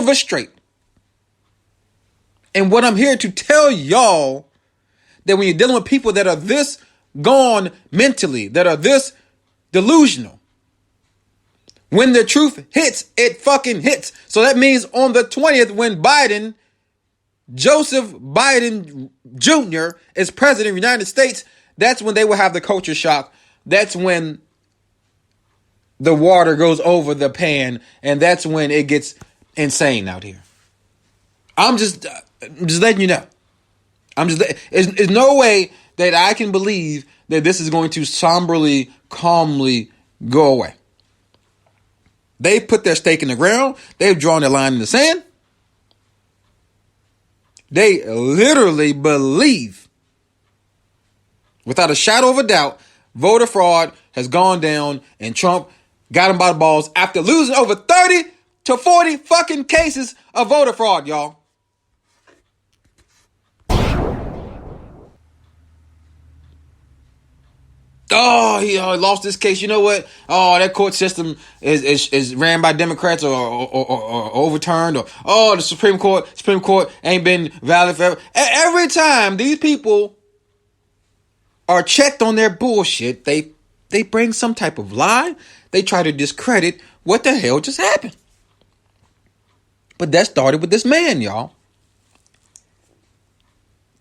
of us straight. And what I'm here to tell y'all, that when you're dealing with people that are this gone mentally, that are this delusional, when the truth hits, it fucking hits. So that means on the 20th, when Joseph Biden Jr. is president of the United States, that's when they will have the culture shock. That's when the water goes over the pan, and that's when it gets insane out here. I'm just letting you know. There's no way that I can believe that this is going to somberly, calmly go away. They put their stake in the ground. They've drawn their line in the sand. They literally believe, without a shadow of a doubt, voter fraud has gone down and Trump got him by the balls after losing over 30 to 40 fucking cases of voter fraud, y'all. Oh, he lost this case. You know what? Oh, that court system is ran by Democrats or overturned. Or the Supreme Court ain't been valid forever. Every time these people are checked on their bullshit, they bring some type of lie. They try to discredit what the hell just happened. But that started with this man, y'all.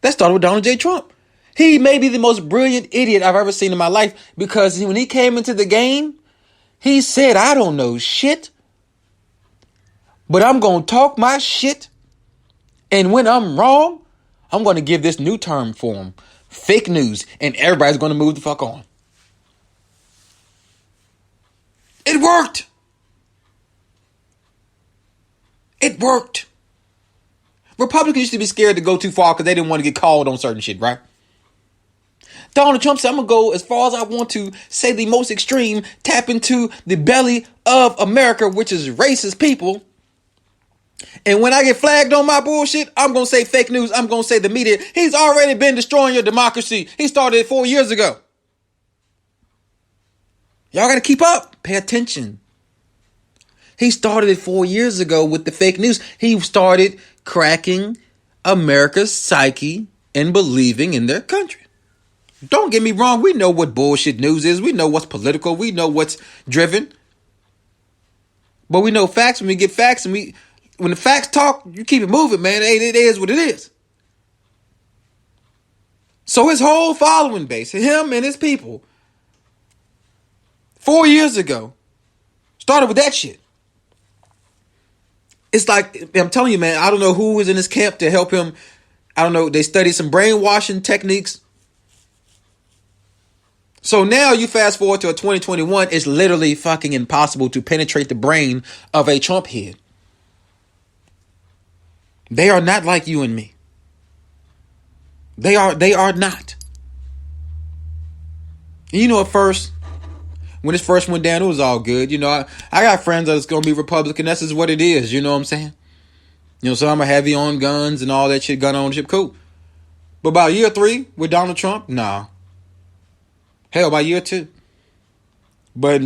That started with Donald J. Trump. He may be the most brilliant idiot I've ever seen in my life, because when he came into the game, he said, I don't know shit, but I'm going to talk my shit. And when I'm wrong, I'm going to give this new term for him: fake news. And everybody's going to move the fuck on. It worked. It worked. Republicans used to be scared to go too far because they didn't want to get called on certain shit, right? Donald Trump said, I'm going to go as far as I want to, say the most extreme, tap into the belly of America, which is racist people. And when I get flagged on my bullshit, I'm going to say fake news. I'm going to say the media. He's already been destroying your democracy. He started it 4 years ago. Y'all got to keep up. Pay attention. He started it 4 years ago with the fake news. He started cracking America's psyche and believing in their country. Don't get me wrong. We know what bullshit news is. We know what's political. We know what's driven. But we know facts. When we get facts and when the facts talk, you keep it moving, man. It is what it is. So his whole following base, him and his people, 4 years ago, started with that shit. It's like, I'm telling you, man, I don't know who was in his camp to help him. I don't know. They studied some brainwashing techniques. So now you fast forward to a 2021, it's literally fucking impossible to penetrate the brain of a Trump head. They are not like you and me. They are not. And you know, at first, when this first went down, it was all good. You know, I got friends that's going to be Republican. That's just what it is. You know what I'm saying? You know, so I'm a heavy on guns and all that shit, gun ownership, cool. But by year 3 with Donald Trump, nah. Hell, by year 2. But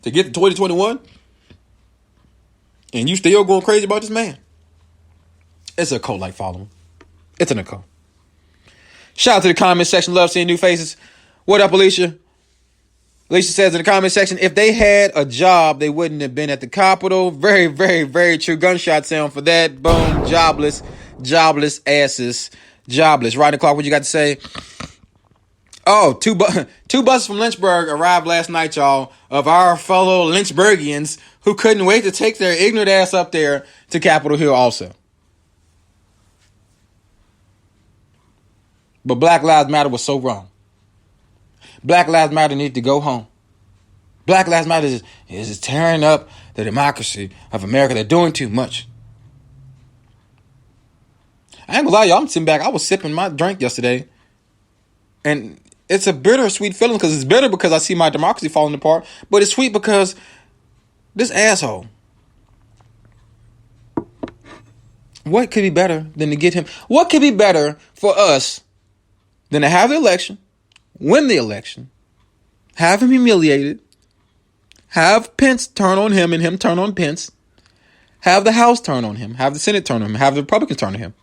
to get to 2021, and you still going crazy about this man, it's a cult-like following. It's an cult. Shout out to the comment section. Love seeing new faces. What up, Alicia? Alicia says in the comment section, if they had a job, they wouldn't have been at the Capitol. Very, very, very true. Gunshot sound for that. Boom. Jobless asses. Jobless. Right, Clark, what you got to say? Oh, two buses from Lynchburg arrived last night, y'all, of our fellow Lynchburgians who couldn't wait to take their ignorant ass up there to Capitol Hill also. But Black Lives Matter was so wrong. Black Lives Matter need to go home. Black Lives Matter is tearing up the democracy of America. They're doing too much. I ain't gonna lie, y'all. I'm sitting back. I was sipping my drink yesterday. And it's a bittersweet feeling, because it's bitter because I see my democracy falling apart. But it's sweet because this asshole. What could be better than to get him? What could be better for us than to have the election, win the election, have him humiliated, have Pence turn on him and him turn on Pence, Have the House turn on him. Have the Senate turn on him. Have the Republicans turn on him.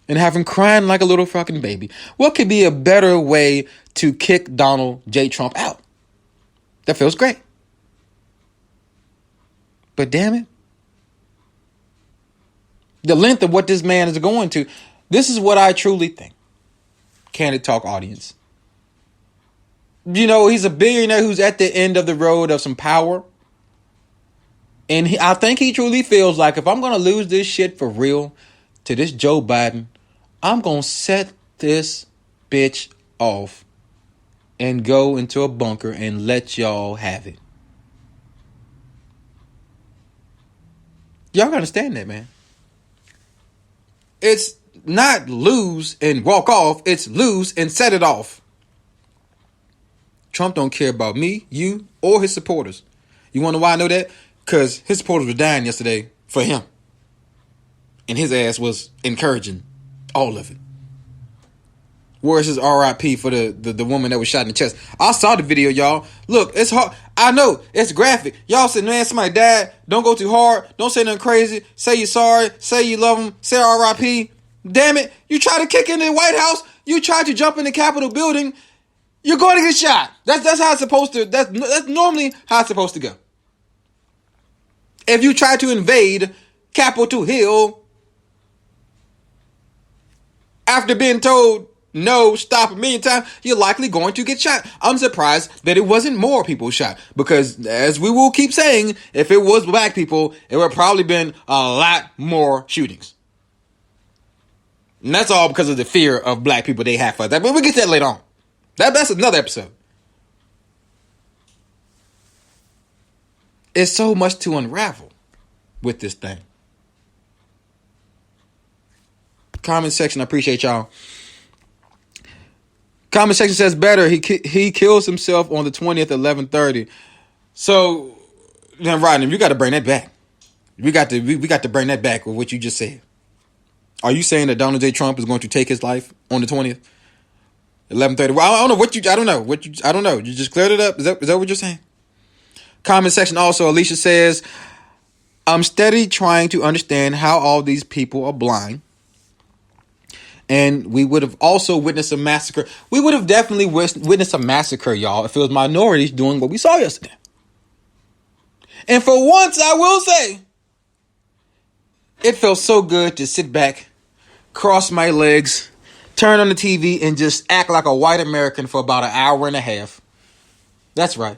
And have him crying like a little fucking baby. What could be a better way to kick Donald J. Trump out? That feels great. But damn it. The length of what this man is going to. This is what I truly think. Candid Talk audience. You know, he's a billionaire who's at the end of the road of some power. And I think he truly feels like if I'm going to lose this shit for real to this Joe Biden, I'm going to set this bitch off and go into a bunker and let y'all have it. Y'all gotta understand that, man. It's not lose and walk off. It's lose and set it off. Trump don't care about me, you, or his supporters. You want to know why I know that? Because his supporters were dying yesterday for him. And his ass was encouraging all of it. Where's his RIP for the woman that was shot in the chest? I saw the video, y'all. Look, it's hard. I know, it's graphic. Y'all said, man, somebody died. Don't go too hard. Don't say nothing crazy. Say you're sorry. Say you love him. Say RIP. Damn it. You try to kick into the White House. You try to jump in the Capitol building. You're going to get shot. That's how it's supposed to. That's normally how it's supposed to go. If you try to invade Capitol Hill after being told no, stop a million times, you're likely going to get shot. I'm surprised that it wasn't more people shot. Because as we will keep saying, if it was black people, it would have probably been a lot more shootings. And that's all because of the fear of black people they have for that. But we'll get to that later on. That's another episode. It's so much to unravel with this thing. Comment section, I appreciate y'all. Comment section says better. He kills himself on the 20th at 11:30. So, then Rodney, you got to bring that back. We got to bring that back with what you just said. Are you saying that Donald J. Trump is going to take his life on the 20th? 11:30. Well, I don't know. You just cleared it up. Is that what you're saying? Comment section also, Alicia says, I'm steady trying to understand how all these people are blind. And we would have also witnessed a massacre. We would have definitely witnessed a massacre, y'all, if it was minorities doing what we saw yesterday. And for once, I will say, it felt so good to sit back, cross my legs, turn on the TV, and just act like a white American for about an hour and a half. That's right.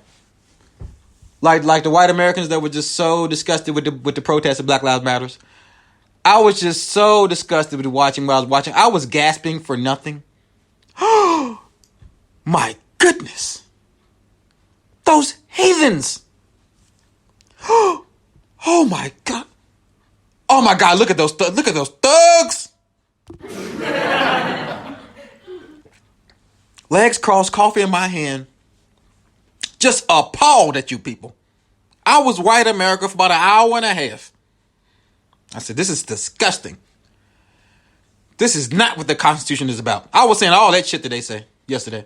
Like the white Americans that were just so disgusted with the protests of Black Lives Matters. I was just so disgusted with watching what I was watching. I was gasping for nothing. Oh, my goodness. Those heathens. Oh, my God. Oh, my God. Look at those thugs. Legs crossed, coffee in my hand. Just appalled at you people. I was white America for about an hour and a half. I said, this is disgusting. This is not what the Constitution is about. I was saying all that shit that they say yesterday.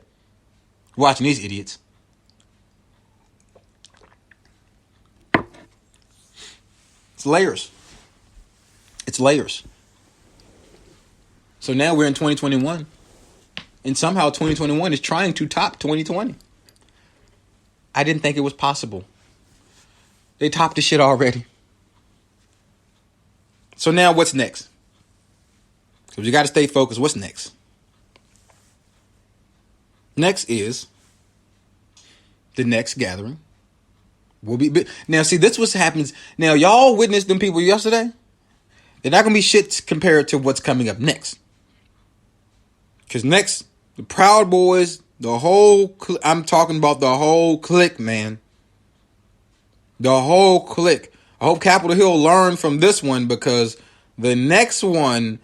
Watching these idiots. It's layers. It's layers. So now we're in 2021. And somehow 2021 is trying to top 2020. I didn't think it was possible. They topped the shit already. So now what's next? Because you got to stay focused. What's next? Next is the next gathering. Will be now. See, this what happens. Now, y'all witnessed them people yesterday. They're not gonna be shit compared to what's coming up next. Because next, the Proud Boys, the whole. I'm talking about the whole clique, man. The whole clique. I hope Capitol Hill learned from this one because the next one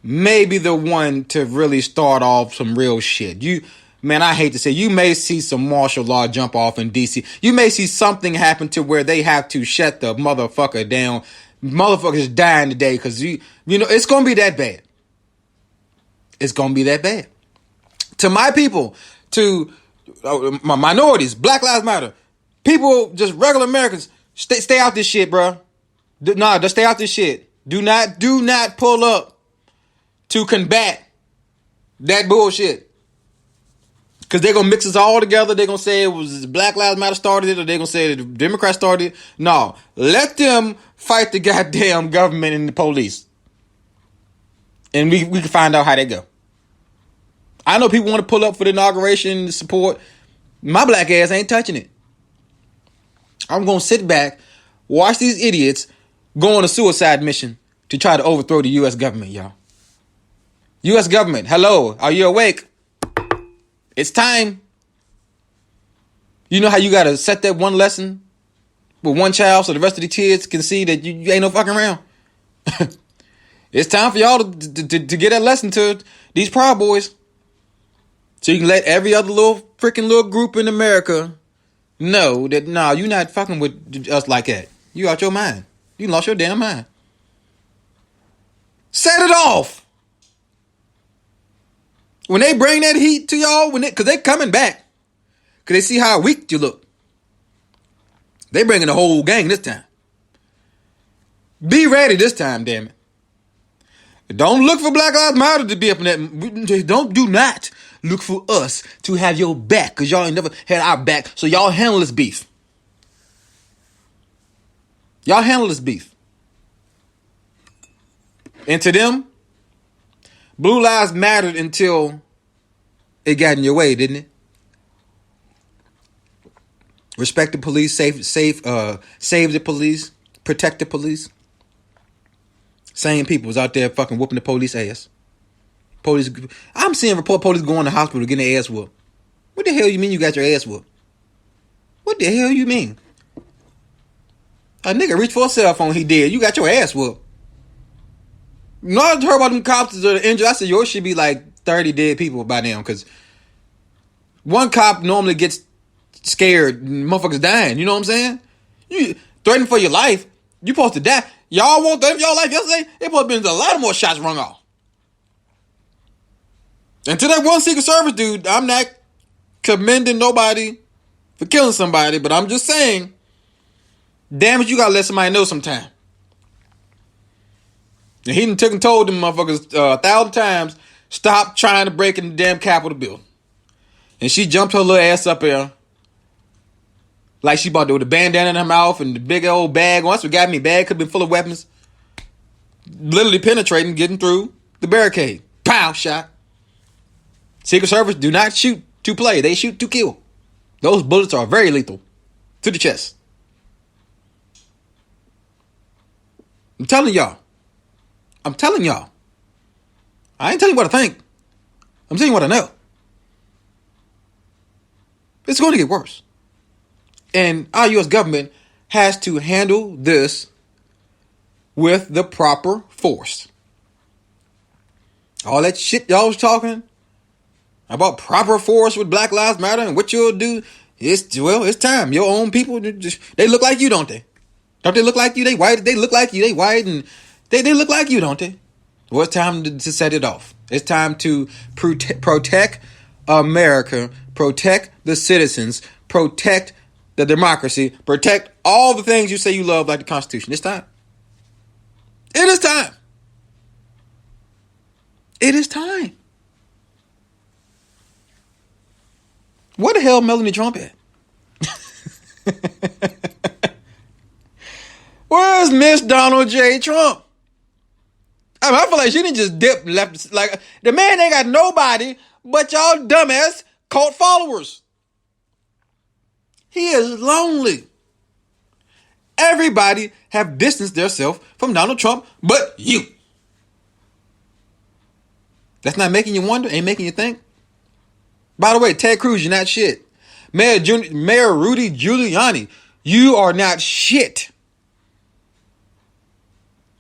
may be the one to really start off some real shit. Man, I hate to say, you may see some martial law jump off in D.C. You may see something happen to where they have to shut the motherfucker down. Motherfuckers dying today because you know it's gonna be that bad. It's gonna be that bad. To my people, to my minorities, Black Lives Matter, people, just regular Americans. Stay out this shit, bro. Nah, just stay out this shit. Do not pull up to combat that bullshit. Because they're going to mix us all together. They're going to say it was Black Lives Matter started it, or they're going to say the Democrats started it. No, let them fight the goddamn government and the police. And we can find out how they go. I know people want to pull up for the inauguration to support. My black ass ain't touching it. I'm going to sit back, watch these idiots go on a suicide mission to try to overthrow the U.S. government, y'all. U.S. government, hello, are you awake? It's time. You know how you got to set that one lesson with one child so the rest of the kids can see that you ain't no fucking around? It's time for y'all to get that lesson to these Proud Boys. So you can let every other little group in America know that, nah, you're not fucking with us like that. You out your mind. You lost your damn mind. Set it off. When they bring that heat to y'all, because they coming back, because they see how weak you look. They bringing the whole gang this time. Be ready this time, damn it. Don't look for Black Lives Matter to be up in that. Do not look for us to have your back, because y'all ain't never had our back, so y'all handle this beef. Y'all handle this beef. And to them, Blue Lives mattered until it got in your way, didn't it? Respect the police, save the police, protect the police. Same people was out there fucking whooping the police ass. I'm seeing police going to hospital getting their ass whooped. What the hell you mean you got your ass whooped? What the hell you mean? A nigga reached for a cell phone, he did. You got your ass whooped. No, I heard about them cops that are injured. I said, yours should be like 30 dead people by now, because one cop normally gets scared and motherfuckers dying. You know what I'm saying? You threatening for your life. You supposed to die. Y'all won't threaten for your life yesterday? It supposed to be a lot of more shots rung off. And to that one Secret Service dude, I'm not commending nobody for killing somebody, but I'm just saying, damn it, you gotta let somebody know sometime. And he done took and told them motherfuckers 1,000 times, stop trying to break in the damn Capitol building. And she jumped her little ass up there like she about to with a bandana in her mouth and the big old bag. Once we got me, bag could have been full of weapons. Literally penetrating, getting through the barricade. Pow, shot. Secret Service do not shoot to play. They shoot to kill. Those bullets are very lethal to the chest. I'm telling y'all. I ain't telling you what I think. I'm telling you what I know. It's going to get worse. And our U.S. government has to handle this with the proper force. All that shit y'all was talking about proper force with Black Lives Matter and what you'll do, it's time. Your own people, they look like you, don't they? Don't they look like you? They white. They look like you. They white and they look like you, don't they? Well, it's time to set it off. It's time to protect America, protect the citizens, protect the democracy, protect all the things you say you love, like the Constitution. It's time. It is time. It is time. Where the hell Melanie Trump at? Where's Miss Donald J. Trump? I feel like she didn't just dip left. Like, the man ain't got nobody but y'all dumbass cult followers. He is lonely. Everybody have distanced themselves from Donald Trump but you. That's not making you wonder? Ain't making you think? By the way, Ted Cruz, you're not shit. Mayor Rudy Giuliani, you are not shit.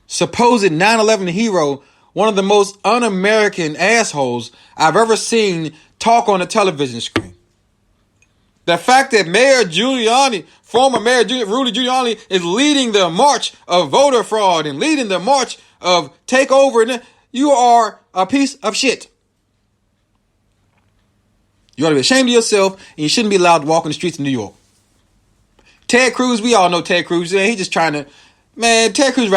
Supposed 9/11 hero, one of the most un-American assholes I've ever seen talk on a television screen. The fact that former Mayor Rudy Giuliani is leading the march of voter fraud and leading the march of takeover, you are a piece of shit. You ought to be ashamed of yourself, and you shouldn't be allowed to walk in the streets of New York. Ted Cruz, we all know Ted Cruz. He's just trying to Man, Ted Cruz